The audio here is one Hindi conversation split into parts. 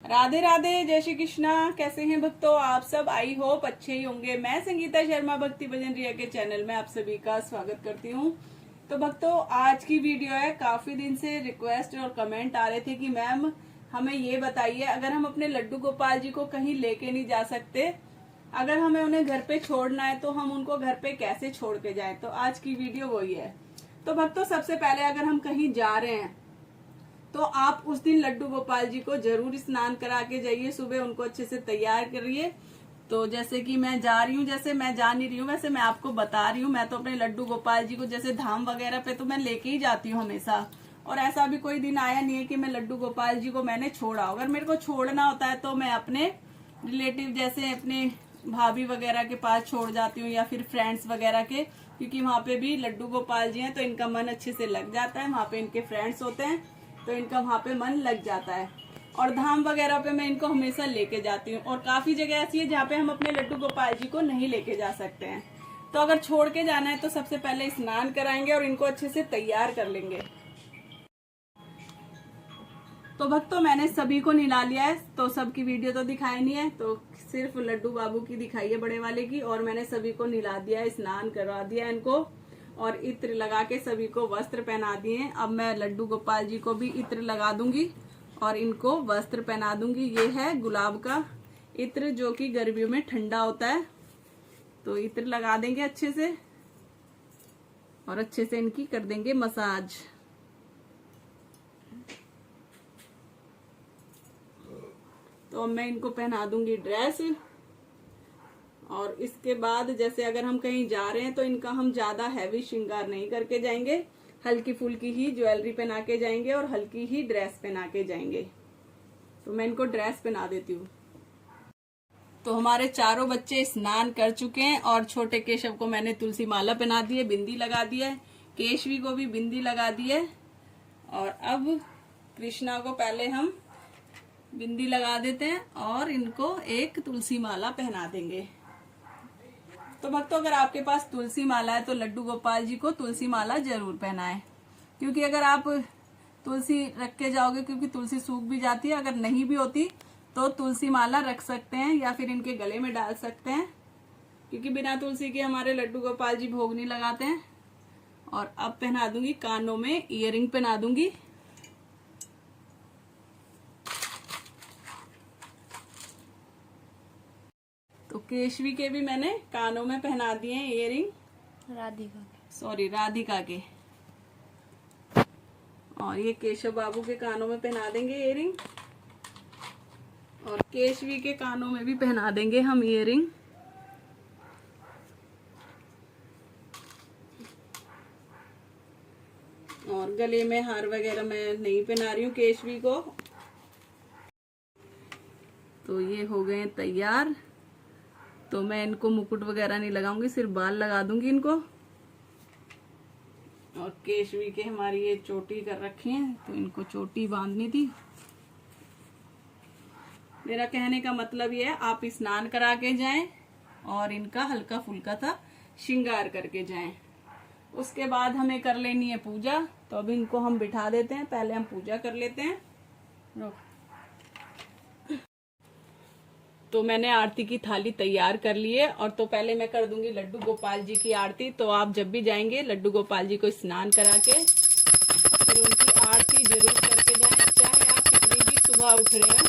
राधे राधे, जय श्री कृष्णा। कैसे हैं भक्तों आप सब? आई होप अच्छे ही होंगे। मैं संगीता शर्मा भक्ति भजन रिया के चैनल में आप सभी का स्वागत करती हूँ। तो भक्तों, आज की वीडियो है, काफी दिन से रिक्वेस्ट और कमेंट आ रहे थे कि मैम हमें ये बताइए, अगर हम अपने लड्डू गोपाल जी को कहीं लेके नहीं जा सकते, अगर हमें उन्हें घर पे छोड़ना है तो हम उनको घर पे कैसे छोड़ के जाएं। तो आज की वीडियो वही है। तो भक्तों, सबसे पहले अगर हम कहीं जा रहे हैं तो आप उस दिन लड्डू गोपाल जी को जरूर स्नान करा के जाइए। सुबह उनको अच्छे से तैयार करिए। तो जैसे कि मैं जा रही हूँ, जैसे मैं जा नहीं रही हूँ, वैसे मैं आपको बता रही हूँ, मैं तो अपने लड्डू गोपाल जी को जैसे धाम वगैरह पे तो मैं लेके ही जाती हूँ हमेशा। और ऐसा भी कोई दिन आया नहीं है कि मैं लड्डू गोपाल जी को मैंने छोड़ा। अगर मेरे को छोड़ना होता है तो मैं अपने रिलेटिव जैसे अपने भाभी वगैरह के पास छोड़ जाती हूँ, या फिर फ्रेंड्स वगैरह के, क्योंकि वहाँ पे भी लड्डू गोपाल जी हैं तो इनका मन अच्छे से लग जाता है। वहाँ पे इनके फ्रेंड्स होते हैं तो इनका वहाँ पे मन लग जाता है। और धाम वगैरह पे मैं इनको हमेशा लेके जाती हूँ। और काफी जगह ऐसी है जहाँ पे हम अपने लड्डू गोपाल जी को नहीं लेके जा सकते हैं। तो अगर छोड़ के जाना है तो सबसे पहले स्नान कराएंगे और इनको अच्छे से तैयार कर लेंगे। तो भक्तों, मैंने सभी को नहला लिया है, तो सबकी वीडियो तो दिखाई नहीं है, तो सिर्फ लड्डू बाबू की दिखाई है, बड़े वाले की। और मैंने सभी को नहला दिया है, स्नान करवा दिया इनको, और इत्र लगा के सभी को वस्त्र पहना दिए। अब मैं लड्डू गोपाल जी को भी इत्र लगा दूंगी और इनको वस्त्र पहना दूंगी। ये है गुलाब का इत्र, जो कि गर्मियों में ठंडा होता है। तो इत्र लगा देंगे अच्छे से और अच्छे से इनकी कर देंगे मसाज। तो अब मैं इनको पहना दूंगी ड्रेस। और इसके बाद जैसे अगर हम कहीं जा रहे हैं तो इनका हम ज्यादा हैवी श्रृंगार नहीं करके जाएंगे, हल्की फुल्की ही ज्वेलरी पहना के जाएंगे और हल्की ही ड्रेस पहना के जाएंगे। तो मैं इनको ड्रेस पहना देती हूँ। तो हमारे चारों बच्चे स्नान कर चुके हैं और छोटे केशव को मैंने तुलसी माला पहना दी है, बिंदी लगा दी है, केशवी को भी बिंदी लगा दी है। और अब कृष्णा को पहले हम बिंदी लगा देते हैं और इनको एक तुलसी माला पहना देंगे। तो भक्तों, अगर आपके पास तुलसी माला है तो लड्डू गोपाल जी को तुलसी माला जरूर पहनाएं, क्योंकि अगर आप तुलसी रख के जाओगे, क्योंकि तुलसी सूख भी जाती है, अगर नहीं भी होती तो तुलसी माला रख सकते हैं या फिर इनके गले में डाल सकते हैं, क्योंकि बिना तुलसी के हमारे लड्डू गोपाल जी भोग नहीं लगाते हैं। और अब पहना दूंगी कानों में इयररिंग पहना दूंगी। तो केशवी के भी मैंने कानों में पहना दिए हैं इयररिंग, राधिका के। और ये केशव बाबू के कानों में पहना देंगे इयररिंग, और केशवी के कानों में भी पहना देंगे हम इयररिंग। और गले में हार वगैरह मैं नहीं पहना रही हूँ केशवी को। तो ये हो गए तैयार। तो मैं इनको मुकुट वगैरह नहीं लगाऊंगी, सिर्फ बाल लगा दूंगी इनको। और केशवी के हमारी ये चोटी कर रखी है, तो इनको चोटी बांधनी थी। मेरा कहने का मतलब ये है, आप स्नान करा के जाएं और इनका हल्का फुल्का सा श्रृंगार करके जाएं। उसके बाद हमें कर लेनी है पूजा। तो अब इनको हम बिठा देते हैं, पहले हम पूजा कर लेते हैं। तो मैंने आरती की थाली तैयार कर ली है, और तो पहले मैं कर दूंगी लड्डू गोपाल जी की आरती। तो आप जब भी जाएंगे लड्डू गोपाल जी को स्नान करा के फिर उनकी आरती जरूर करके जाएं। चाहे आप कितनी भी सुबह उठ रहे हैं,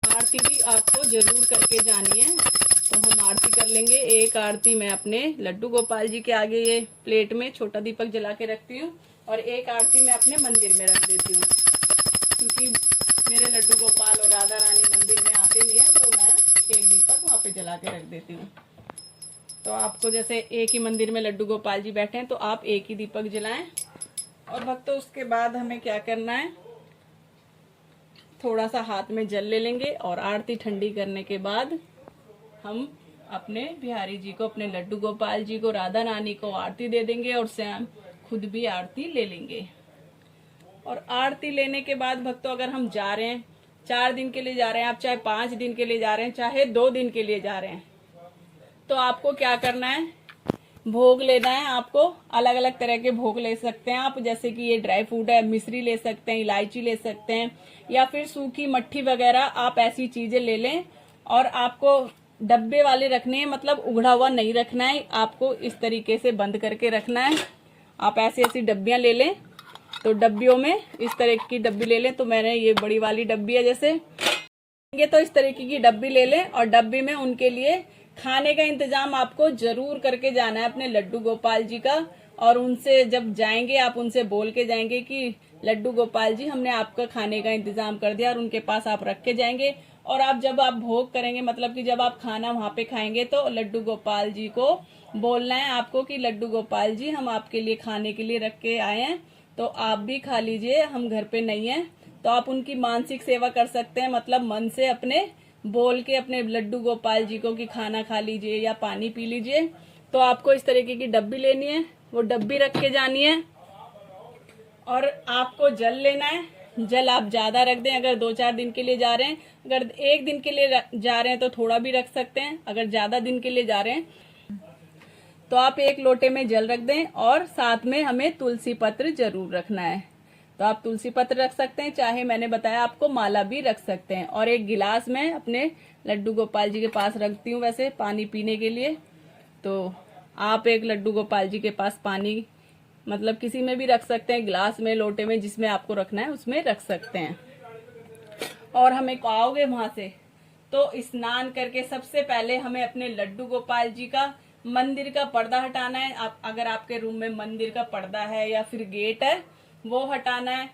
तो आरती भी आपको जरूर करके जानी है। तो हम आरती कर लेंगे। एक आरती मैं अपने लड्डू गोपाल जी के आगे ये प्लेट में छोटा दीपक जला के रखती हूँ, और एक आरती मैं अपने मंदिर में रख देती हूँ, क्योंकि मेरे लड्डू गोपाल और राधा रानी मंदिर में आते नहीं है, तो मैं एक दीपक वहाँ पे जला के रख देती हूँ। तो आपको जैसे एक ही मंदिर में लड्डू गोपाल जी बैठे हैं तो आप एक ही दीपक जलाएं। और भक्तों, उसके बाद हमें क्या करना है, थोड़ा सा हाथ में जल ले लेंगे, और आरती ठंडी करने के बाद हम अपने बिहारी जी को, अपने लड्डू गोपाल जी को, राधा रानी को आरती दे देंगे, और स्वयं खुद भी आरती ले लेंगे। और आरती लेने के बाद भक्तों, अगर हम जा रहे हैं 4 दिन के लिए जा रहे हैं, आप चाहे 5 दिन के लिए जा रहे हैं, चाहे 2 दिन के लिए जा रहे हैं, तो आपको क्या करना है, भोग लेना है आपको, अलग अलग तरह के भोग ले सकते हैं आप, जैसे कि ये ड्राई फ्रूट है, मिश्री ले सकते हैं, इलायची ले सकते हैं, या फिर सूखी मट्ठी वगैरह आप ऐसी चीजें ले लें। और आपको डब्बे वाले रखने हैं, मतलब उघड़ा हुआ नहीं रखना है, आपको इस तरीके से बंद करके रखना है। आप ऐसी ऐसी डब्बियां ले लें, तो डब्बियों में इस तरह की डब्बी ले लें। तो मैंने ये बड़ी वाली डब्बी है, जैसे ये तो इस तरीके की डब्बी ले लें, और डब्बी में उनके लिए खाने का इंतजाम आपको जरूर करके जाना है अपने लड्डू गोपाल जी का। और उनसे जब जाएंगे आप उनसे बोल के जाएंगे कि लड्डू गोपाल जी हमने आपका खाने का इंतजाम कर दिया, और उनके पास आप रख के जाएंगे। और आप जब आप भोग करेंगे, मतलब कि जब आप खाना वहां पे खाएंगे, तो लड्डू गोपाल जी को बोलना है आपको कि लड्डू गोपाल जी हम आपके लिए खाने के लिए रख के आए हैं, तो आप भी खा लीजिए, हम घर पे नहीं है। तो आप उनकी मानसिक सेवा कर सकते हैं, मतलब मन से अपने बोल के अपने लड्डू गोपाल जी को कि खाना खा लीजिए या पानी पी लीजिए। तो आपको इस तरीके की डब्बी लेनी है, वो डब्बी रख के जानी है। और आपको जल लेना है, जल आप ज्यादा रख दें अगर 2-4 दिन के लिए जा रहे हैं। अगर 1 दिन के लिए जा रहे हैं तो थोड़ा भी रख सकते हैं, अगर ज्यादा दिन के लिए जा रहे हैं तो आप 1 लोटे में जल रख दें। और साथ में हमें तुलसी पत्र जरूर रखना है, तो आप तुलसी पत्र रख सकते हैं, चाहे मैंने बताया आपको माला भी रख सकते हैं। और 1 गिलास में अपने लड्डू गोपाल जी के पास रखती हूँ वैसे पानी पीने के लिए। तो आप 1 लड्डू गोपाल जी के पास पानी मतलब किसी में भी रख सकते हैं, गिलास में, लोटे में, जिसमें आपको रखना है उसमें रख सकते हैं। और हमें आओगे वहां से तो स्नान करके सबसे पहले हमें अपने लड्डू गोपाल जी का मंदिर का पर्दा हटाना है। अगर आपके रूम में मंदिर का पर्दा है या फिर गेट है वो हटाना है।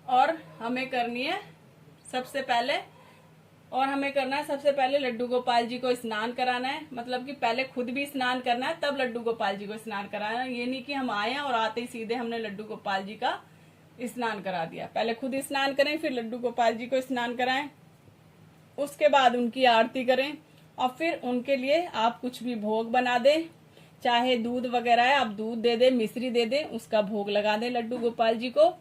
और हमें करनी है सबसे पहले लड्डू गोपाल जी को स्नान कराना है, मतलब कि पहले खुद भी स्नान करना है तब लड्डू गोपाल जी को स्नान कराना है। ये नहीं कि हम आए और आते ही सीधे हमने लड्डू गोपाल जी का स्नान करा दिया। पहले खुद स्नान करें, फिर लड्डू गोपाल जी को स्नान कराएं, उसके बाद उनकी आरती करें, और फिर उनके लिए आप कुछ भी भोग बना दें, चाहे दूध वगैरह है आप दूध दे दें, मिश्री दे दें, उसका भोग लगा दें लड्डू गोपाल जी को।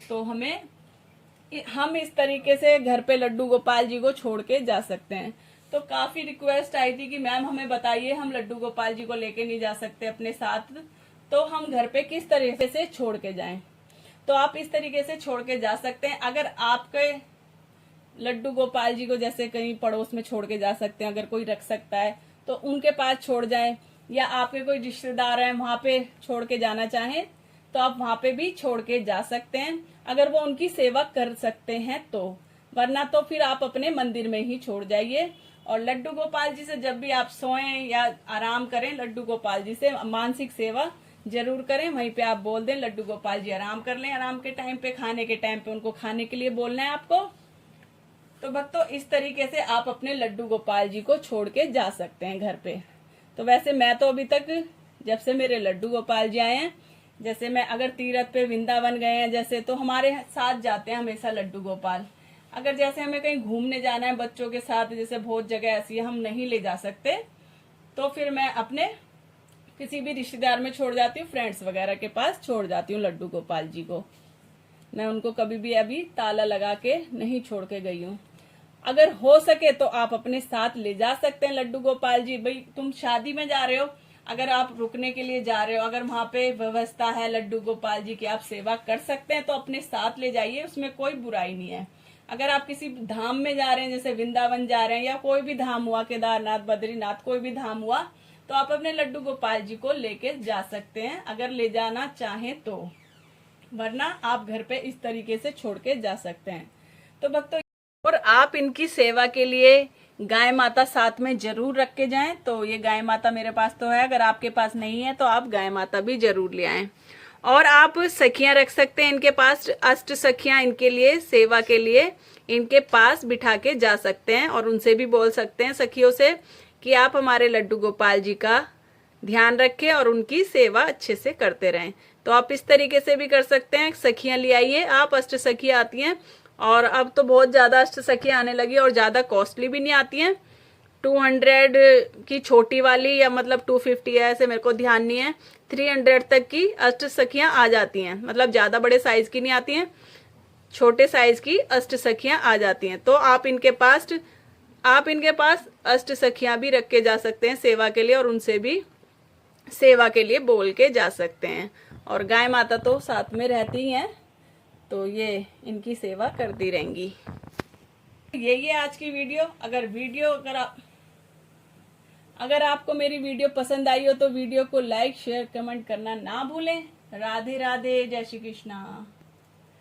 तो हम इस तरीके से घर पे लड्डू गोपाल जी को छोड़ के जा सकते हैं। तो काफी रिक्वेस्ट आई थी कि मैम हमें बताइए, हम लड्डू गोपाल जी को लेके नहीं जा सकते अपने साथ, तो हम घर पे किस तरीके से छोड़ के जाएं। तो आप इस तरीके से छोड़ के जा सकते हैं। अगर आपके लड्डू गोपाल जी को जैसे कहीं पड़ोस में छोड़ के जा सकते हैं, अगर कोई रख सकता है तो उनके पास छोड़ जाएं, या आपके कोई रिश्तेदार हैं वहां पे छोड़ के जाना चाहें तो आप वहां पे भी छोड़ के जा सकते हैं, अगर वो उनकी सेवा कर सकते हैं तो। वरना तो फिर आप अपने मंदिर में ही छोड़ जाइए। और लड्डू गोपाल जी से जब भी आप सोएं या आराम करें, लड्डू गोपाल जी से मानसिक सेवा जरूर करें। वहीं पे आप बोल दें लड्डू गोपाल जी आराम कर लें, आराम के टाइम पे, खाने के टाइम पे उनको खाने के लिए बोलना है आपको। तो भक्तों इस तरीके से आप अपने लड्डू गोपाल जी को छोड़ के जा सकते हैं घर पे। तो वैसे मैं तो अभी तक जब से मेरे लड्डू गोपाल जी आए हैं, जैसे मैं अगर तीरथ पे वृंदावन गए हैं जैसे, तो हमारे साथ जाते हैं हमेशा लड्डू गोपाल। अगर जैसे हमें कहीं घूमने जाना है बच्चों के साथ, जैसे बहुत जगह ऐसी है हम नहीं ले जा सकते, तो फिर मैं अपने किसी भी रिश्तेदार में छोड़ जाती हूँ, फ्रेंड्स वगैरह के पास छोड़ जाती हूँ लड्डू गोपाल जी को। मैं उनको कभी भी अभी ताला लगा के नहीं छोड़ के गई हूँ। अगर हो सके तो आप अपने साथ ले जा सकते हैं लड्डू गोपाल जी। भाई तुम शादी में जा रहे हो, अगर आप रुकने के लिए जा रहे हो, अगर वहां पे व्यवस्था है लड्डू गोपाल जी की, आप सेवा कर सकते हैं तो अपने साथ ले जाइए, उसमें कोई बुराई नहीं है। अगर आप किसी धाम में जा रहे हैं, जैसे वृंदावन जा रहे हैं या कोई भी धाम हुआ, केदारनाथ, बद्रीनाथ, कोई भी धाम हुआ, तो आप अपने लड्डू गोपाल जी को लेके जा सकते हैं अगर ले जाना चाहें तो। वरना आप घर पे इस तरीके से छोड़ के जा सकते हैं। तो भक्तों, और आप इनकी सेवा के लिए गाय माता साथ में जरूर रख के जाएं। तो ये गाय माता मेरे पास तो है, अगर आपके पास नहीं है तो आप गाय माता भी जरूर ले आएं। और आप सखियां रख सकते हैं इनके पास, अष्ट सखियां इनके लिए सेवा के लिए इनके पास बिठा के जा सकते हैं, और उनसे भी बोल सकते हैं सखियों से कि आप हमारे लड्डू गोपाल जी का ध्यान रखें और उनकी सेवा अच्छे से करते रहें। तो आप इस तरीके से भी कर सकते हैं, सखियां ले आइए आप, अष्ट सखियां आती हैं, और अब तो बहुत ज्यादा अष्ट सखियां आने लगी और ज्यादा कॉस्टली भी नहीं आती हैं। 200 की छोटी वाली, या मतलब 250 है, ऐसे मेरे को ध्यान नहीं है, 300 तक की अष्ट सखियां आ जाती हैं। मतलब ज्यादा बड़े साइज की नहीं आती हैं, छोटे साइज की अष्ट सखियां आ जाती हैं। तो आप इनके पास अष्ट सखियां भी रख के जा सकते हैं सेवा के लिए, और उनसे भी सेवा के लिए बोल के जा सकते हैं। और गाय माता तो साथ में रहती हैं, तो ये इनकी सेवा करती रहेंगी। यही है आज की वीडियो। अगर आपको मेरी वीडियो पसंद आई हो तो वीडियो को लाइक शेयर कमेंट करना ना भूलें। राधे राधे, जय श्री कृष्णा।